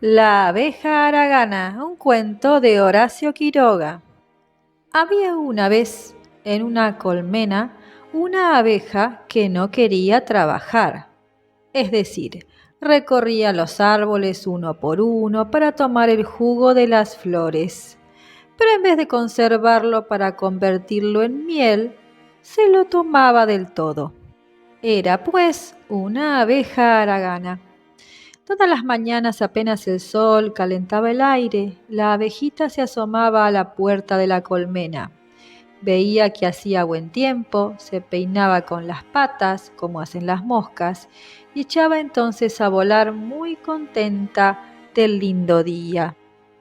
La abeja haragana, un cuento de Horacio Quiroga. Había una vez en una colmena una abeja que no quería trabajar, es decir, recorría los árboles uno por uno para tomar el jugo de las flores, pero en vez de conservarlo para convertirlo en miel, se lo tomaba del todo. Era, pues, una abeja haragana. Todas las mañanas apenas el sol calentaba el aire, la abejita se asomaba a la puerta de la colmena. Veía que hacía buen tiempo, se peinaba con las patas, como hacen las moscas, y echaba entonces a volar muy contenta del lindo día.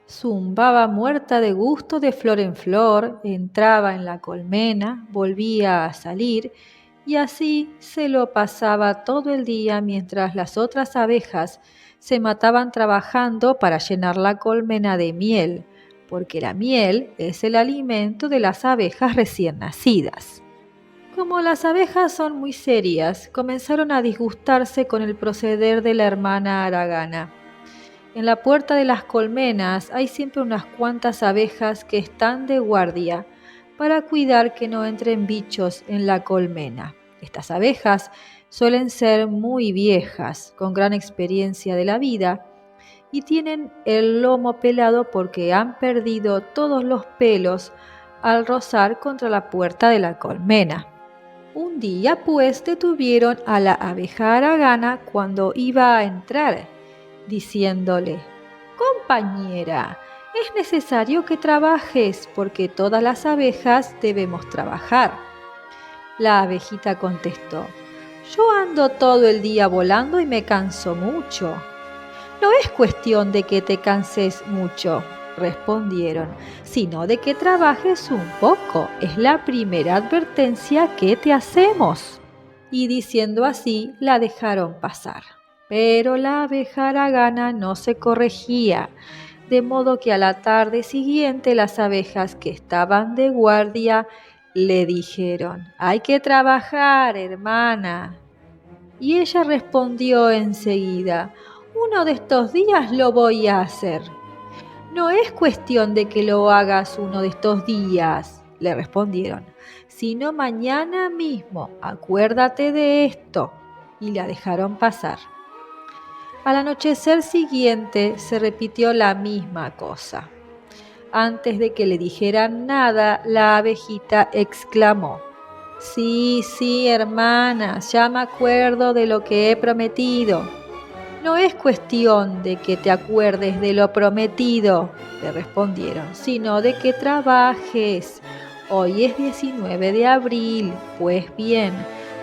Zumbaba muerta de gusto de flor en flor, entraba en la colmena, volvía a salir, y así se lo pasaba todo el día mientras las otras abejas se mataban trabajando para llenar la colmena de miel, porque la miel es el alimento de las abejas recién nacidas. Como las abejas son muy serias, comenzaron a disgustarse con el proceder de la hermana haragana. En la puerta de las colmenas hay siempre unas cuantas abejas que están de guardia para cuidar que no entren bichos en la colmena. Estas abejas suelen ser muy viejas, con gran experiencia de la vida, y tienen el lomo pelado porque han perdido todos los pelos al rozar contra la puerta de la colmena. Un día, pues, detuvieron a la abeja haragana cuando iba a entrar, diciéndole: «Compañera, es necesario que trabajes porque todas las abejas debemos trabajar». La abejita contestó: «Yo ando todo el día volando y me canso mucho». «No es cuestión de que te canses mucho», respondieron, «sino de que trabajes un poco. Es la primera advertencia que te hacemos». Y diciendo así, la dejaron pasar. Pero la abeja haragana no se corregía, de modo que a la tarde siguiente las abejas que estaban de guardia le dijeron: «Hay que trabajar, hermana». Y ella respondió enseguida: «Uno de estos días lo voy a hacer». «No es cuestión de que lo hagas uno de estos días», le respondieron, «sino mañana mismo. Acuérdate de esto». Y la dejaron pasar. Al anochecer siguiente se repitió la misma cosa. Antes de que le dijeran nada, la abejita exclamó: «Sí, sí, hermanas, ya me acuerdo de lo que he prometido». «No es cuestión de que te acuerdes de lo prometido», le respondieron, «sino de que trabajes. Hoy es 19 de abril, pues bien,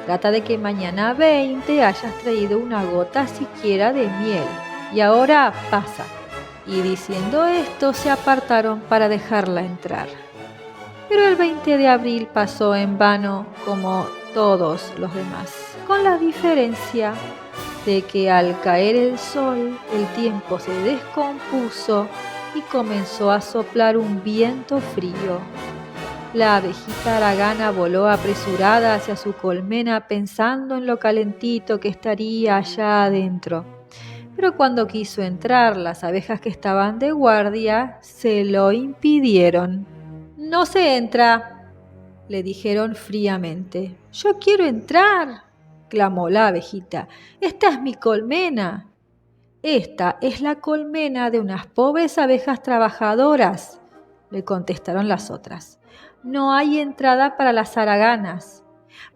trata de que mañana 20 hayas traído una gota siquiera de miel. Y ahora pasa». Y diciendo esto se apartaron para dejarla entrar. Pero el 20 de abril pasó en vano como todos los demás, con la diferencia de que al caer el sol el tiempo se descompuso y comenzó a soplar un viento frío. La abejita haragana voló apresurada hacia su colmena pensando en lo calentito que estaría allá adentro. Pero cuando quiso entrar, las abejas que estaban de guardia se lo impidieron. «No se entra», le dijeron fríamente. «Yo quiero entrar», clamó la abejita. «Esta es mi colmena». «Esta es la colmena de unas pobres abejas trabajadoras», le contestaron las otras. «No hay entrada para las haraganas».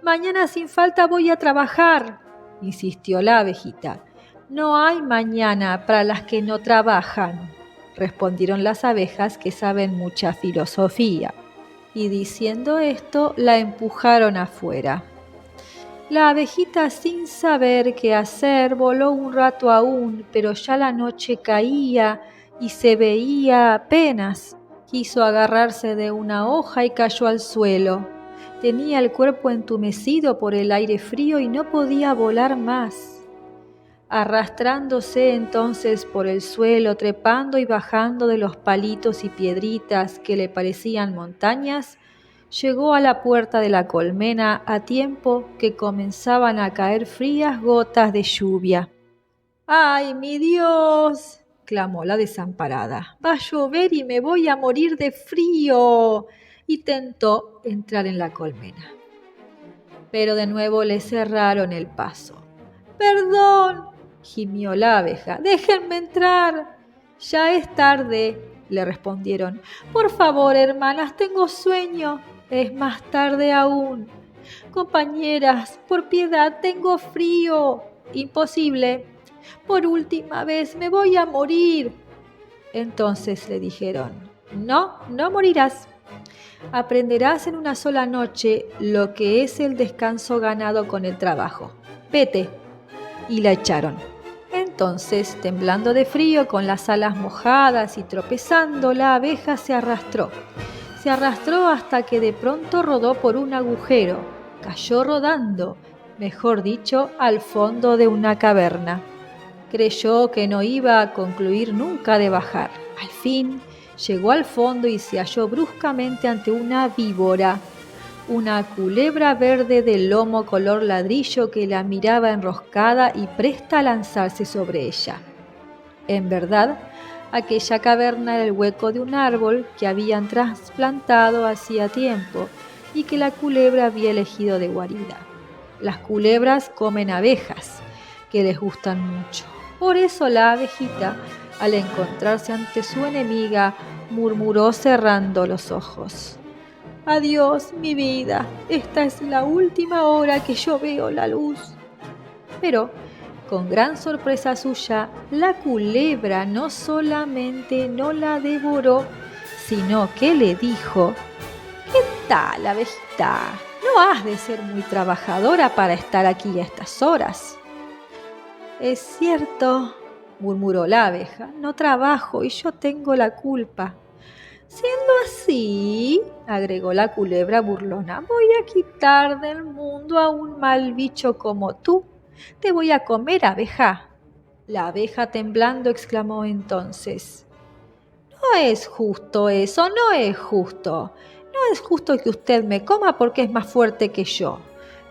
«Mañana sin falta voy a trabajar», insistió la abejita. «No hay mañana para las que no trabajan», respondieron las abejas que saben mucha filosofía. Y diciendo esto, la empujaron afuera. La abejita, sin saber qué hacer, voló un rato aún, pero ya la noche caía y se veía apenas. Quiso agarrarse de una hoja y cayó al suelo. Tenía el cuerpo entumecido por el aire frío y no podía volar más. Arrastrándose entonces por el suelo, trepando y bajando de los palitos y piedritas que le parecían montañas, llegó a la puerta de la colmena a tiempo que comenzaban a caer frías gotas de lluvia. «¡Ay, mi Dios!», exclamó la desamparada. «Va a llover y me voy a morir de frío». Y tentó entrar en la colmena. Pero de nuevo le cerraron el paso. «¡Perdón!», gimió la abeja. «¡Déjenme entrar!». «Ya es tarde», le respondieron. «Por favor, hermanas, tengo sueño». «Es más tarde aún». «Compañeras, por piedad, tengo frío». «Imposible. Por última vez, me voy a morir». Entonces le dijeron: «No, no morirás. Aprenderás en una sola noche lo que es el descanso ganado con el trabajo. Vete». Y la echaron. Entonces, temblando de frío, con las alas mojadas y tropezando, la abeja se arrastró. Se arrastró hasta que de pronto rodó por un agujero. Cayó rodando, mejor dicho, al fondo de una caverna. Creyó que no iba a concluir nunca de bajar. Al fin, llegó al fondo y se halló bruscamente ante una víbora, una culebra verde de lomo color ladrillo que la miraba enroscada y presta a lanzarse sobre ella. En verdad, aquella caverna era el hueco de un árbol que habían trasplantado hacía tiempo y que la culebra había elegido de guarida. Las culebras comen abejas, que les gustan mucho. Por eso la abejita, al encontrarse ante su enemiga, murmuró cerrando los ojos: «Adiós, mi vida, esta es la última hora que yo veo la luz». Pero, con gran sorpresa suya, la culebra no solamente no la devoró, sino que le dijo: «¿Qué tal, abejita? No has de ser muy trabajadora para estar aquí a estas horas». «Es cierto», murmuró la abeja, «no trabajo y yo tengo la culpa». «Siendo así», agregó la culebra burlona, «voy a quitar del mundo a un mal bicho como tú. Te voy a comer, abeja». La abeja, temblando, exclamó entonces: «No es justo eso, no es justo. No es justo que usted me coma porque es más fuerte que yo.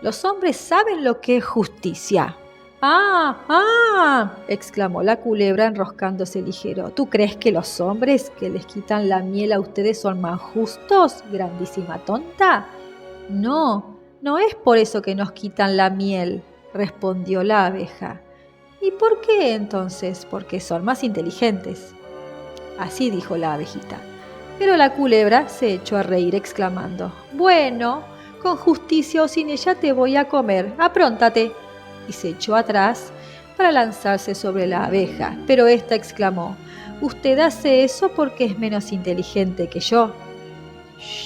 Los hombres saben lo que es justicia». «¡Ah! ¡Ah!», exclamó la culebra enroscándose ligero. «¿Tú crees que los hombres que les quitan la miel a ustedes son más justos, grandísima tonta?» «No, no es por eso que nos quitan la miel», respondió la abeja. «¿Y por qué entonces? Porque son más inteligentes». Así dijo la abejita. Pero la culebra se echó a reír exclamando: «Bueno, con justicia o sin ella te voy a comer. Apróntate». Y se echó atrás para lanzarse sobre la abeja, pero ésta exclamó: «Usted hace eso porque es menos inteligente que yo».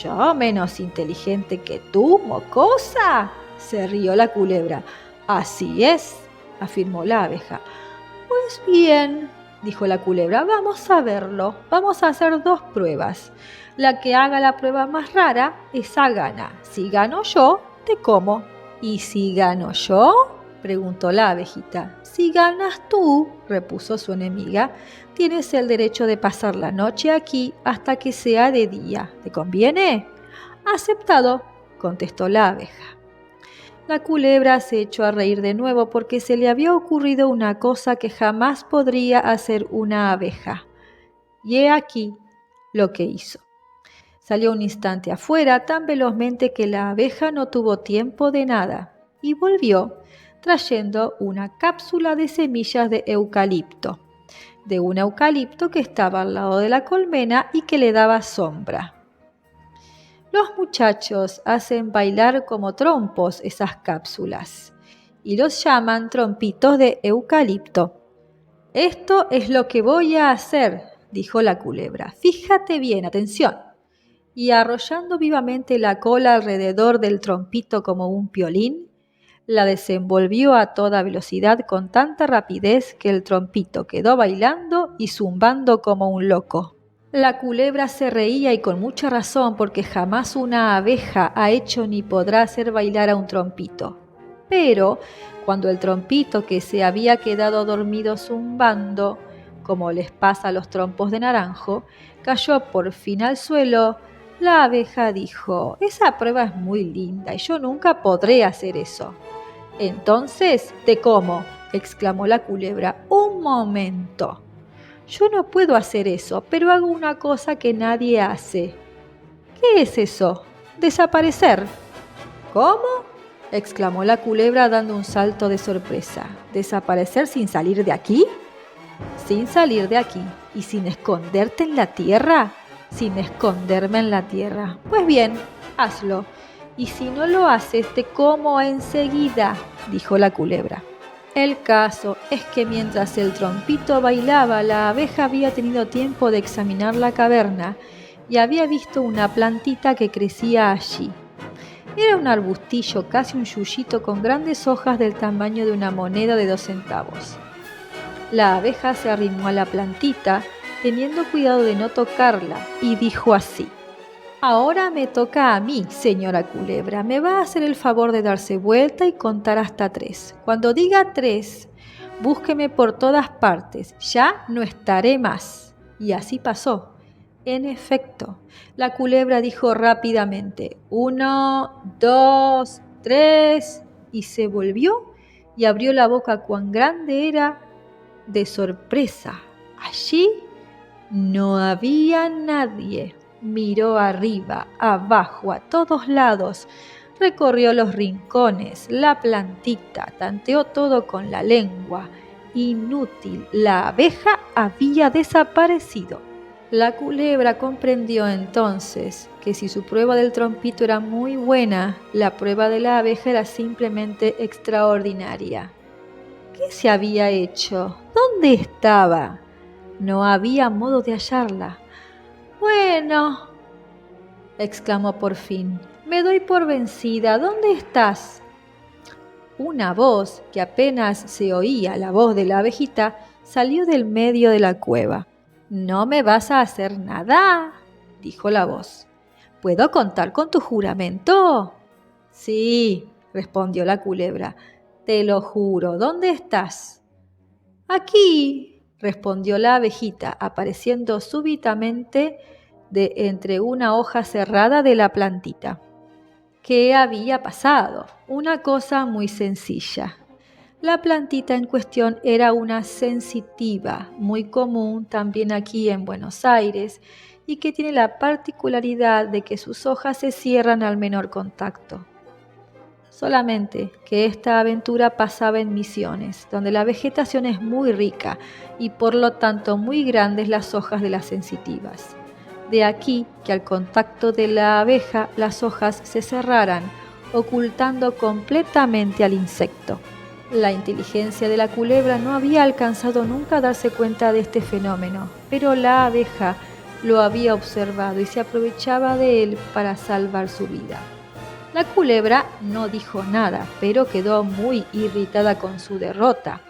«¿Yo menos inteligente que tú, mocosa?», se rió la culebra. «Así es», afirmó la abeja. «Pues bien», dijo la culebra, «vamos a verlo. Vamos a hacer 2 pruebas. La que haga la prueba más rara, esa gana. Si gano yo, te como». «¿Y si gano yo?», preguntó la abejita. «Si ganas tú», repuso su enemiga, «tienes el derecho de pasar la noche aquí hasta que sea de día. ¿Te conviene?». «Aceptado», contestó la abeja. La culebra se echó a reír de nuevo porque se le había ocurrido una cosa que jamás podría hacer una abeja. Y he aquí lo que hizo. Salió un instante afuera tan velozmente que la abeja no tuvo tiempo de nada y volvió trayendo una cápsula de semillas de eucalipto, de un eucalipto que estaba al lado de la colmena y que le daba sombra. Los muchachos hacen bailar como trompos esas cápsulas y los llaman trompitos de eucalipto. «Esto es lo que voy a hacer», dijo la culebra. «Fíjate bien, atención». Y arrollando vivamente la cola alrededor del trompito como un piolín, la desenvolvió a toda velocidad con tanta rapidez que el trompito quedó bailando y zumbando como un loco. La culebra se reía y con mucha razón porque jamás una abeja ha hecho ni podrá hacer bailar a un trompito. Pero cuando el trompito, que se había quedado dormido zumbando, como les pasa a los trompos de naranjo, cayó por fin al suelo, la abeja dijo: «Esa prueba es muy linda y yo nunca podré hacer eso». «Entonces te como», exclamó la culebra. «Un momento». Yo no puedo hacer eso, pero hago una cosa que nadie hace. ¿Qué es eso? Desaparecer. ¿Cómo? Exclamó la culebra dando un salto de sorpresa. ¿Desaparecer sin salir de aquí? Sin salir de aquí y sin esconderte en la tierra. Sin esconderme en la tierra. Pues bien, hazlo. Y si no lo haces, te como enseguida, dijo la culebra. El caso es que mientras el trompito bailaba, la abeja había tenido tiempo de examinar la caverna y había visto una plantita que crecía allí. Era un arbustillo, casi un yuyito con grandes hojas del tamaño de una moneda de 2 centavos. La abeja se arrimó a la plantita, teniendo cuidado de no tocarla, y dijo así: «Ahora me toca a mí, señora culebra. Me va a hacer el favor de darse vuelta y contar hasta 3. Cuando diga 3, búsqueme por todas partes. Ya no estaré más». Y así pasó. En efecto, la culebra dijo rápidamente: 1, 2, 3, y se volvió y abrió la boca cuán grande era de sorpresa. Allí no había nadie. Miró arriba, abajo, a todos lados, recorrió los rincones, la plantita, tanteó todo con la lengua. Inútil, la abeja había desaparecido. La culebra comprendió entonces que si su prueba del trompito era muy buena, la prueba de la abeja era simplemente extraordinaria. ¿Qué se había hecho? ¿Dónde estaba? No había modo de hallarla. «Bueno», exclamó por fin, «me doy por vencida. ¿Dónde estás?» Una voz, que apenas se oía, la voz de la abejita, salió del medio de la cueva. «¿No me vas a hacer nada?», dijo la voz. «¿Puedo contar con tu juramento?» «Sí», respondió la culebra, «te lo juro. ¿Dónde estás?» «Aquí», respondió la abejita, apareciendo súbitamente de entre una hoja cerrada de la plantita. ¿Qué había pasado? Una cosa muy sencilla. La plantita en cuestión era una sensitiva, muy común también aquí en Buenos Aires, y que tiene la particularidad de que sus hojas se cierran al menor contacto. Solamente que esta aventura pasaba en Misiones, donde la vegetación es muy rica y por lo tanto muy grandes las hojas de las sensitivas. De aquí que al contacto de la abeja las hojas se cerraran, ocultando completamente al insecto. La inteligencia de la culebra no había alcanzado nunca a darse cuenta de este fenómeno, pero la abeja lo había observado y se aprovechaba de él para salvar su vida. La culebra no dijo nada, pero quedó muy irritada con su derrota,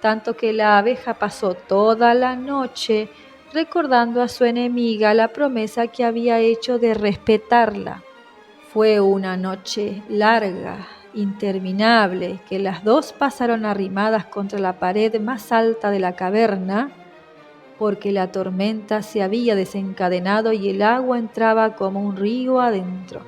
tanto que la abeja pasó toda la noche recordando a su enemiga la promesa que había hecho de respetarla. Fue una noche larga, interminable, que las dos pasaron arrimadas contra la pared más alta de la caverna, porque la tormenta se había desencadenado y el agua entraba como un río adentro.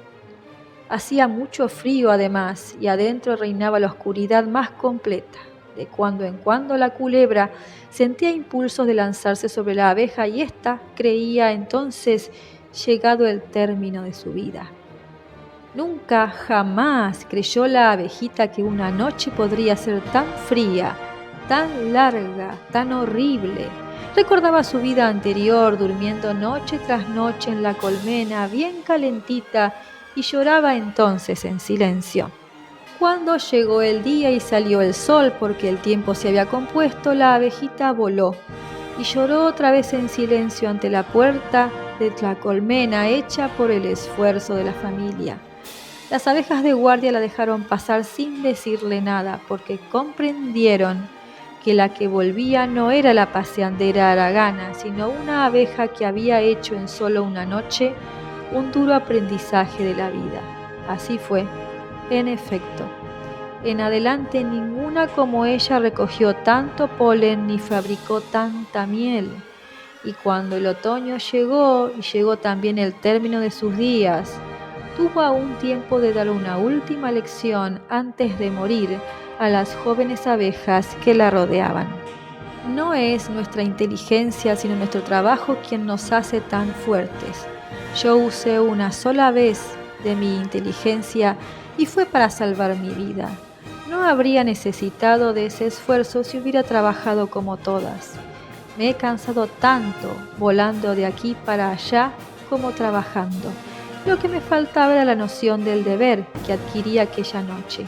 Hacía mucho frío además, y adentro reinaba la oscuridad más completa. De cuando en cuando la culebra sentía impulsos de lanzarse sobre la abeja y ésta creía entonces llegado el término de su vida. Nunca, jamás creyó la abejita que una noche podría ser tan fría, tan larga, tan horrible. Recordaba su vida anterior, durmiendo noche tras noche en la colmena, bien calentita, y lloraba entonces en silencio. Cuando llegó el día y salió el sol, porque el tiempo se había compuesto, la abejita voló y lloró otra vez en silencio ante la puerta de la colmena hecha por el esfuerzo de la familia. Las abejas de guardia la dejaron pasar sin decirle nada, porque comprendieron que la que volvía no era la paseandera haragana, sino una abeja que había hecho en solo una noche un duro aprendizaje de la vida. Así fue, en efecto. En adelante ninguna como ella recogió tanto polen ni fabricó tanta miel. Y cuando el otoño llegó, y llegó también el término de sus días, tuvo aún tiempo de dar una última lección antes de morir a las jóvenes abejas que la rodeaban. No es nuestra inteligencia, sino nuestro trabajo quien nos hace tan fuertes. Yo usé una sola vez de mi inteligencia y fue para salvar mi vida. No habría necesitado de ese esfuerzo si hubiera trabajado como todas. Me he cansado tanto volando de aquí para allá como trabajando. Lo que me faltaba era la noción del deber que adquirí aquella noche.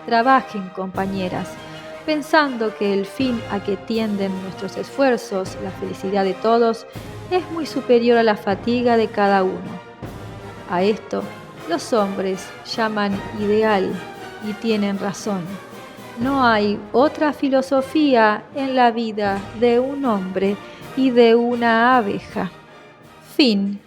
Trabajen, compañeras, pensando que el fin a que tienden nuestros esfuerzos, la felicidad de todos, es muy superior a la fatiga de cada uno. A esto los hombres llaman ideal y tienen razón. No hay otra filosofía en la vida de un hombre y de una abeja. Fin.